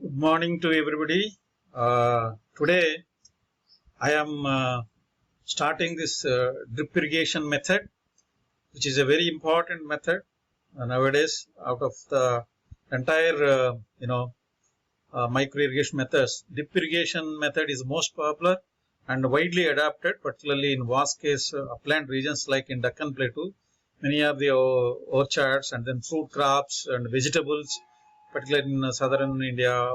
Good morning to everybody. Today I am starting this drip irrigation method, which is a very important method nowadays. Out of the entire, micro irrigation methods, drip irrigation method is most popular and widely adopted, particularly in vast case upland regions like in Deccan Plateau. Many of the orchards and then fruit crops and vegetables, particularly in southern India,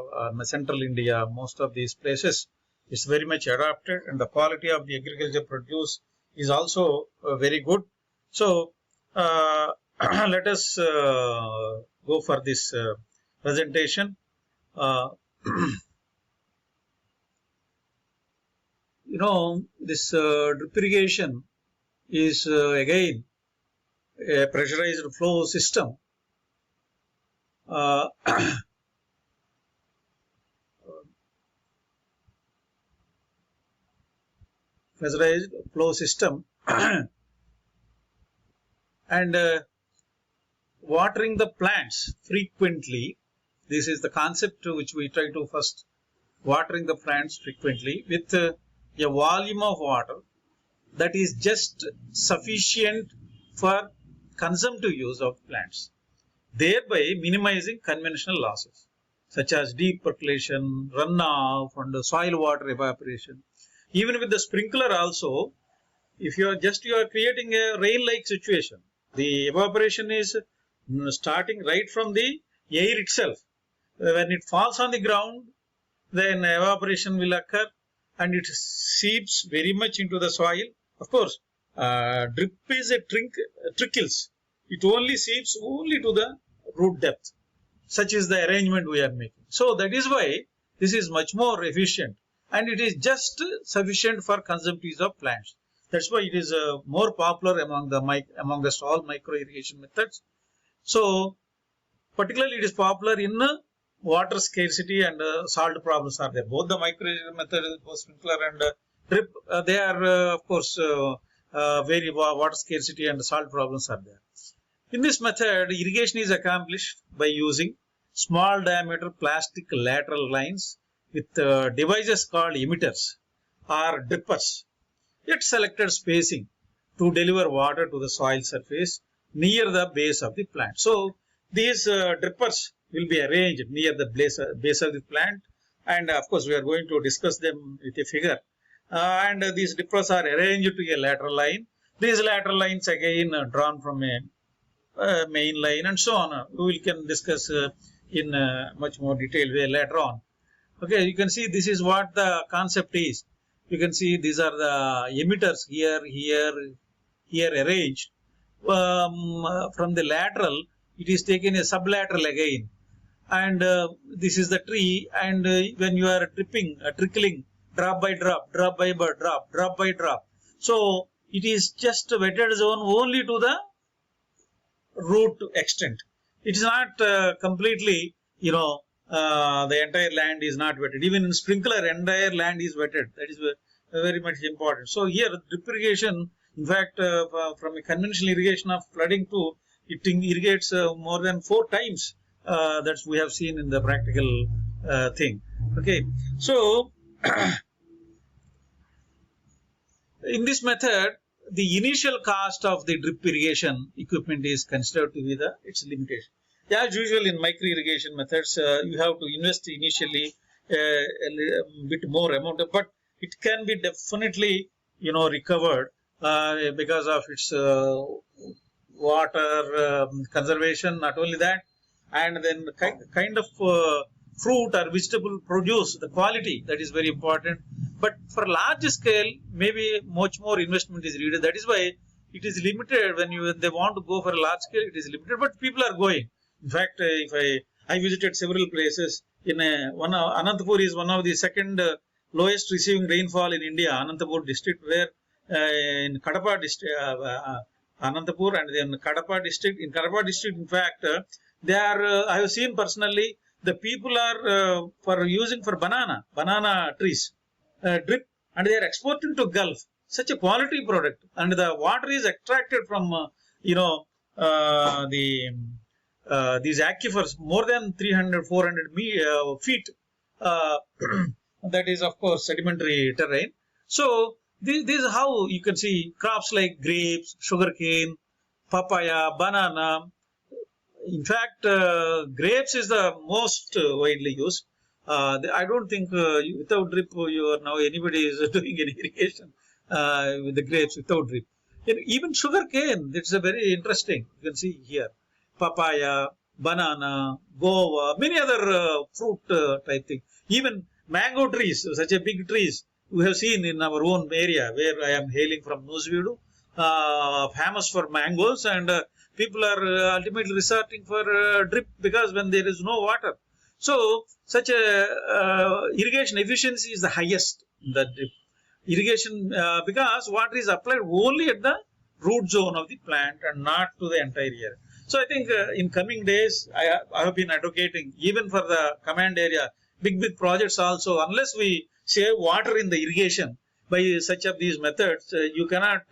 central India, most of these places, it's very much adapted, and the quality of the agriculture produce is also very good. So, let us go for this presentation. This drip irrigation is again a pressurized flow system. Pressurized flow system and watering the plants frequently. This is the concept to which we try to first watering the plants frequently with a volume of water that is just sufficient for consumptive use of plants, thereby minimizing conventional losses such as deep percolation, runoff, and soil water evaporation. Even with the sprinkler also, if you are creating a rain-like situation, the evaporation is starting right from the air itself. When it falls on the ground, then evaporation will occur and it seeps very much into the soil. Of course, drip is a trickles. It only seeps only to the root depth. Such is the arrangement we are making. So that is why this is much more efficient and it is just sufficient for consumptive use of plants. That's why it is more popular amongst all micro irrigation methods. So particularly it is popular in water scarcity and salt problems are there. Both the micro irrigation method, both sprinkler and drip, they are of course very water scarcity and salt problems are there. In this method, irrigation is accomplished by using small diameter plastic lateral lines with devices called emitters or drippers at selected spacing to deliver water to the soil surface near the base of the plant. So these drippers will be arranged near the base of the plant, and of course we are going to discuss them with a figure. And these drippers are arranged to a lateral line. These lateral lines again drawn from a main line and so on. We can discuss in much more detailed way later on. Okay, you can see this is what the concept is. You can see these are the emitters here arranged. From the lateral, it is taken a sublateral again. And this is the tree, and when you are trickling, drop by drop, drop by drop, drop by drop. So it is just wetted zone only to the root extent. It is not completely, the entire land is not wetted. Even in sprinkler, entire land is wetted. That is very much important. So here, drip irrigation, in fact, from a conventional irrigation of flooding to, it irrigates more than 4 times. That's we have seen in the practical thing. Okay, so in this method, the initial cost of the drip irrigation equipment is considered to be its limitation. As usual in micro irrigation methods, you have to invest initially a bit more amount, but it can be definitely recovered because of its water conservation. Not only that, and then kind of fruit or vegetable produce, the quality, that is very important. But for large scale, maybe much more investment is needed. That is why it is limited. When they want to go for a large scale, it is limited. But people are going. In fact, if I visited several places in Anantapur is one of the second lowest receiving rainfall in India. Anantapur district, where in Kadapa district, Anantapur and then Kadapa district. In Kadapa district, in fact, they are. I have seen personally the people are for using for banana trees, drip, and they are exporting to Gulf. Such a quality product, and the water is extracted from these aquifers more than 300-400 feet that is of course sedimentary terrain. So this is how you can see crops like grapes, sugarcane, papaya, banana. In fact, grapes is the most widely used. I don't think without drip you are now anybody is doing any irrigation with the grapes without drip. Even sugar cane, that's a very interesting. You can see here, papaya, banana, guava, many other fruit type thing. Even mango trees, such a big trees we have seen in our own area where I am hailing from Nusvidu, famous for mangoes, and people are ultimately resorting for drip because when there is no water. So such a irrigation efficiency is the highest in the drip irrigation because water is applied only at the root zone of the plant and not to the entire area. So I think in coming days, I have been advocating even for the command area, big projects also, unless we save water in the irrigation by such of these methods, you cannot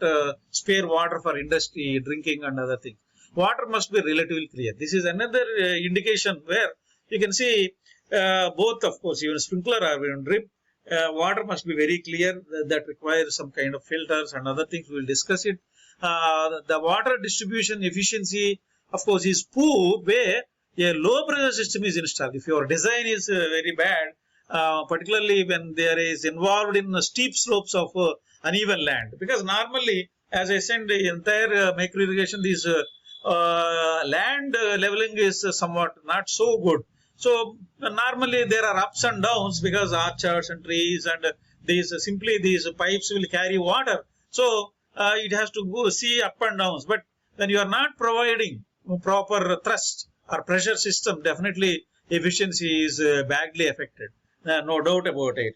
spare water for industry, drinking and other things. Water must be relatively clear. This is another indication where you can see both, of course, even sprinkler or even drip, water must be very clear. That requires some kind of filters and other things. We will discuss it. The water distribution efficiency, of course, is poor where a low pressure system is installed. If your design is very bad, particularly when there is involved in steep slopes of uneven land, because normally, as I said, the entire micro irrigation, this land leveling is somewhat not so good. So normally there are ups and downs because orchards and trees and these pipes will carry water. So it has to go see up and downs. But when you are not providing proper thrust or pressure system, definitely efficiency is badly affected. No doubt about it.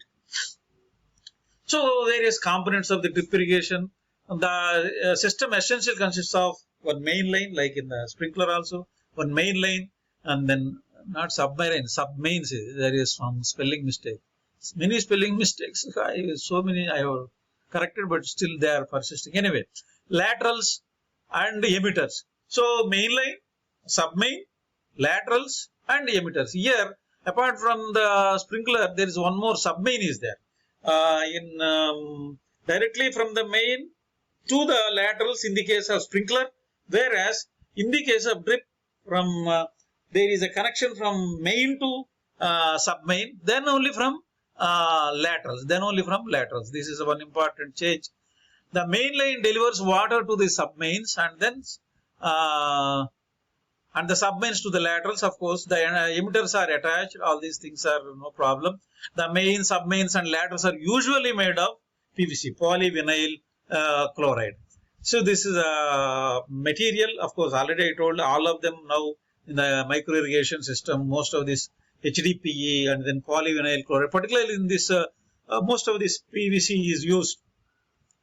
So various components of the drip irrigation. The system essentially consists of one main line, like in the sprinkler also, one main line, and then not submarine, submains. There is some spelling mistake. Many spelling mistakes. So many I have corrected, but still they are persisting. Anyway, laterals and emitters. So main line, submain, laterals and emitters. Here, apart from the sprinkler, there is one more submain is there. Directly from the main to the laterals in the case of sprinkler, whereas in the case of drip, from there is a connection from main to submain, then only from laterals. This is one important change. The main line delivers water to the submains and then and the submains to the laterals. Of course, the emitters are attached. All these things are no problem. The main, submains and laterals are usually made of PVC, polyvinyl chloride. So this is a material. Of course, already I told all of them now in the micro irrigation system, most of this HDPE and then polyvinyl chloride, particularly in this, most of this PVC is used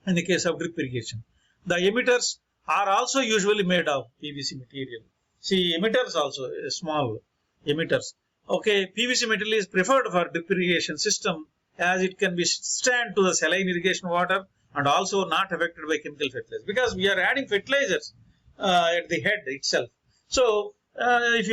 in the case of drip irrigation. The emitters are also usually made of PVC material. See, emitters also, small emitters. Okay, PVC material is preferred for drip irrigation system as it can be stand to the saline irrigation water and also not affected by chemical fertilizers, because we are adding fertilizers at the head itself. So if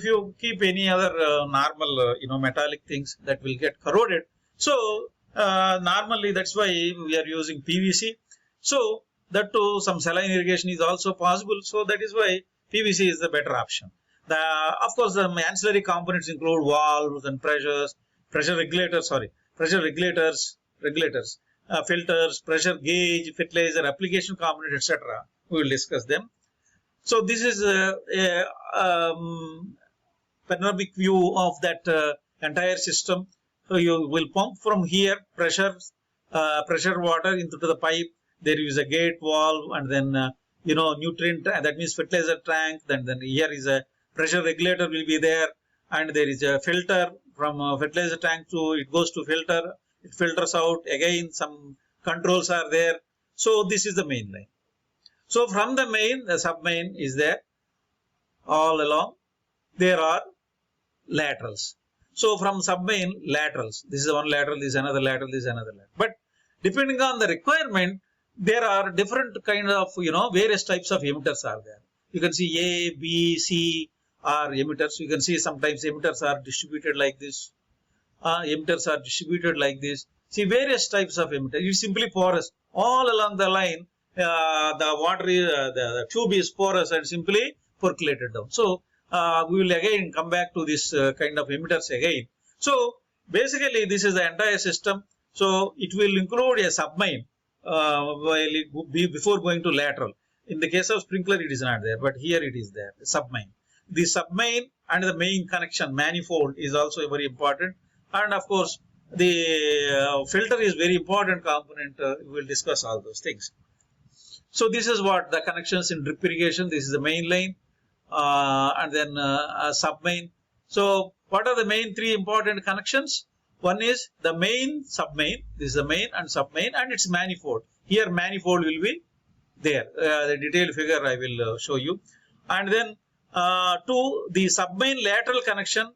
you keep any other normal metallic things, that will get corroded. So normally that's why we are using PVC. So that too, some saline irrigation is also possible. So that is why PVC is the better option. Of course, the ancillary components include valves and pressure regulators, filters, pressure gauge, fertilizer, application component, etc. We will discuss them. So this is a panoramic view of that entire system. So you will pump from here pressure water into the pipe. There is a gate valve and then nutrient, that means fertilizer tank. Then here is a pressure regulator will be there, and there is a filter from fertilizer tank to it goes to filter. It filters out again. Some controls are there. So this is the main line. So from the main, the submain is there. All along there are laterals. So from submain, laterals. This is one lateral, this is another lateral, this is another lateral. But depending on the requirement, there are different kind of various types of emitters are there. You can see A, B, C are emitters. You can see sometimes emitters are distributed like this. emitters are distributed like this. See various types of emitter. It's simply porous. All along the line, the water, the tube is porous and simply percolated down. So we will again come back to this kind of emitters again. So basically this is the entire system. So it will include a submain before going to lateral. In the case of sprinkler, it is not there, but here it is there, submain. The submain and the main connection manifold is also very important. And of course, the filter is very important component. We will discuss all those things. So this is what the connections in drip irrigation. This is the main line and then a submain. So what are the main three important connections? One is the main submain. This is the main and submain and its manifold. Here manifold will be there. The detailed figure I will show you. And then to the submain lateral connection.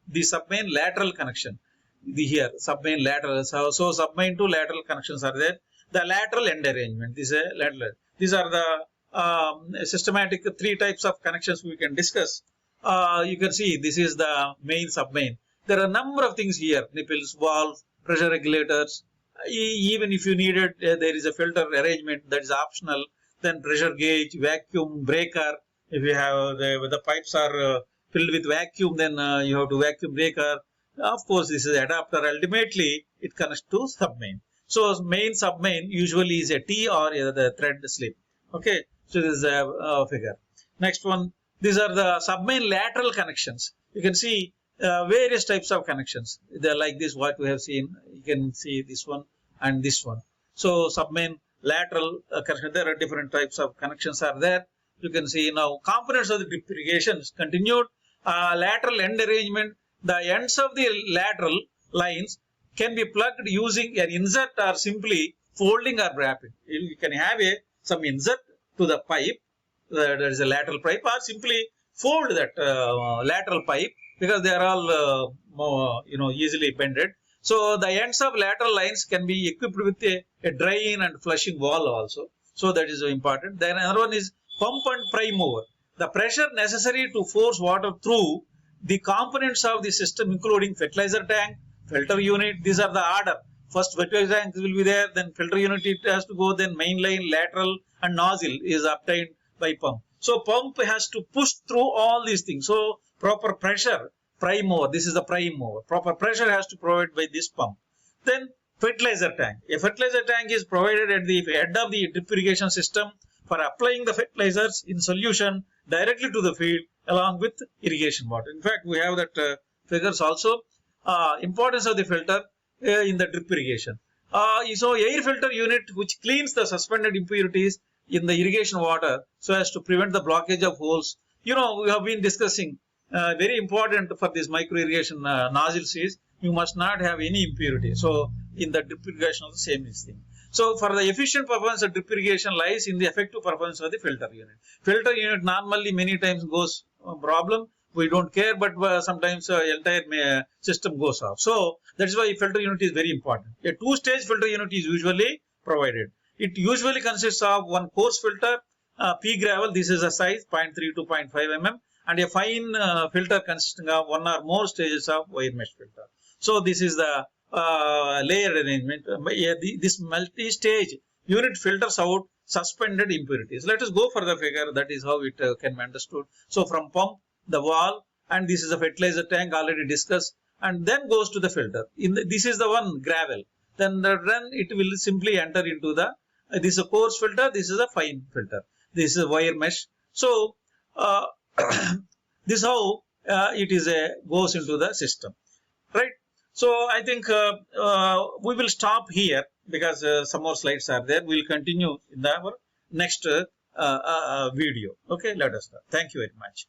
The submain lateral connection. Here submain lateral. So submain to lateral connections are there. The lateral end arrangement. This is a lateral. These are the systematic three types of connections we can discuss. You can see this is the main submain. There are a number of things here: nipples, valves, pressure regulators. Even if you need it, there is a filter arrangement that is optional. Then pressure gauge, vacuum breaker. If you have the pipes are filled with vacuum, then you have to vacuum breaker. Of course, this is adapter. Ultimately, it connects to submain. So main submain usually is a T or the thread slip. Okay, so this is a figure. Next one, these are the submain lateral connections. You can see various types of connections. They're like this, what we have seen. You can see this one and this one. So submain lateral connection, there are different types of connections are there. You can see now components of the drip irrigation continued. Lateral end arrangement, the ends of the lateral lines can be plugged using an insert or simply folding or wrapping. You can have some insert to the pipe, there is a lateral pipe, or simply fold that lateral pipe because they are all easily bended. So the ends of lateral lines can be equipped with a drain and flushing valve also. So that is important. Then another one is pump and prime mover. The pressure necessary to force water through the components of the system, including fertilizer tank, filter unit. These are the order. First fertilizer tank will be there, then filter unit it has to go, then main line, lateral and nozzle is obtained by pump. So pump has to push through all these things. So proper pressure, prime mover, this is the prime mover. Proper pressure has to provide by this pump. Then fertilizer tank. A fertilizer tank is provided at the head of the drip irrigation system for applying the fertilizers in solution directly to the field along with irrigation water. In fact, we have that figures also. Importance of the filter in the drip irrigation. So air filter unit which cleans the suspended impurities in the irrigation water so as to prevent the blockage of holes. We have been discussing very important for this micro irrigation nozzles is you must not have any impurity. So in the drip irrigation also same is thing. So for the efficient performance of drip irrigation lies in the effective performance of the filter unit. Filter unit normally many times goes problem. We don't care, but sometimes entire system goes off. So that is why filter unit is very important. A two-stage filter unit is usually provided. It usually consists of one coarse filter, pea gravel. This is a size 0.3 to 0.5 mm, and a fine filter consisting of one or more stages of wire mesh filter. So this is the layer arrangement. This multi-stage unit filters out suspended impurities. Let us go for the figure. That is how it can be understood. So from pump, the valve, and this is the fertilizer tank already discussed, and then goes to the filter. This is the one gravel. Then it will simply enter into the this is a coarse filter. This is a fine filter. This is a wire mesh. So this is how it is goes into the system, right? So I think we will stop here because some more slides are there. We will continue in our next video. Okay, let us start. Thank you very much.